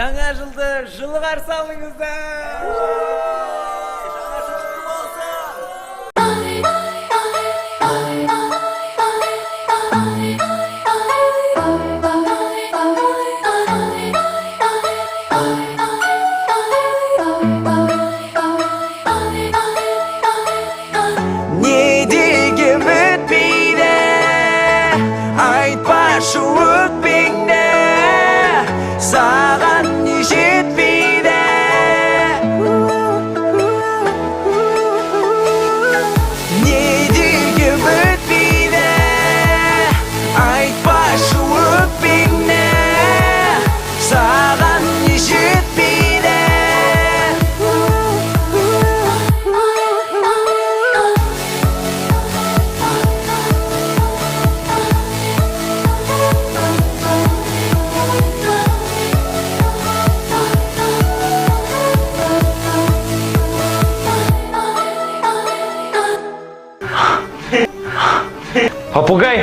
Жаңа жылды жылы қарсы алыңыздар. Жаңа жыл құтты болсын. Не дегім өтпейді, айтпашы өкпеңді, саған не жетпейді. Не дегім өтпейді, айтпашы өкпеңді, саған не жетпейді. Попугай.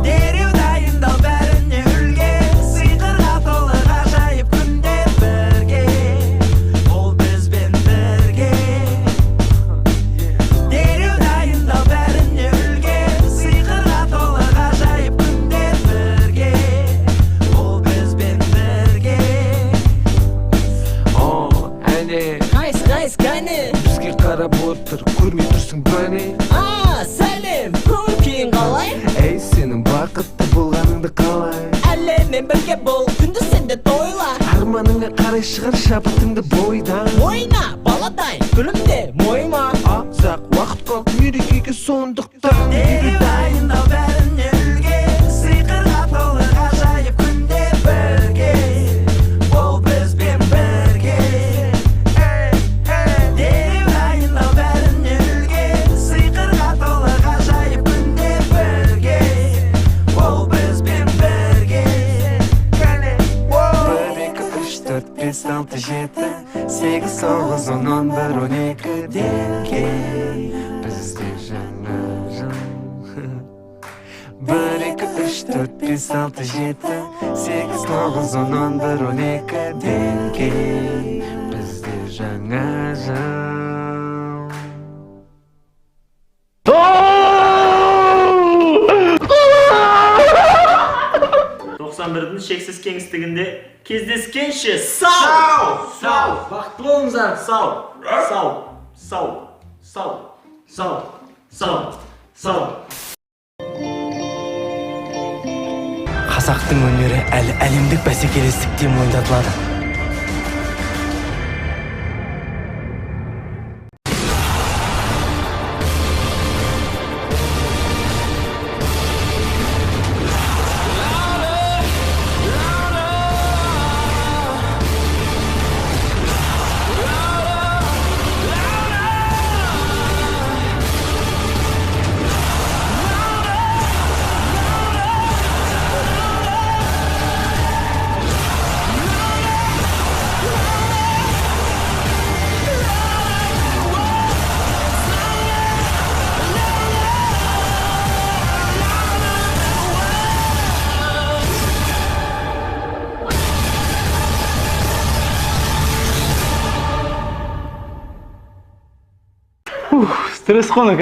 Дереу дайындал бәріне үлге, сиқырға толы ғажайып күнде бірге, ол бізбен бірге. Дереу дайындал бәріне үлге, сиқырға толы ғажайып күнде бірге, ол бізбен бірге. Әне, Қайсы кәне? бізге қарап отыр, көрмей тұрсың бәне. Сәлем, көңіл қалай? Ей, сенің бақытты болғаныңды қалай? Әлеммен бірге бол, күнді сенде тойла. Арманыңа қарай шығар шабытыңды бойдан. Ойна, баладай, күлімде, мойма. Ақзақ уақыт көп мерекеге сондықтан. Дереу дайындал бәріне үлге, сиқырға толы ғажайып күнде бірге, ол бізбен бірге. Дереу дайындал бәріне үлге, сиқырға толы ғажайып күнде бірге, ол бізбен бірге. 1, 2, 3, 4, 5, 6, 7, 8, 9, 10, 11, 12 denге бізде жаңа жыл. 1, 2, 3, 4, 5, 6, 7, 8, 9, 10, 11, 12 denге бізде жаңа жыл. 91-дің шексіз кеңістігінде кездескенше сау! Бақытты болыңыздар. Сау! Қазақтың өнері әлі әлемдік бәсекелестікте мойындатылады. Стресс қой,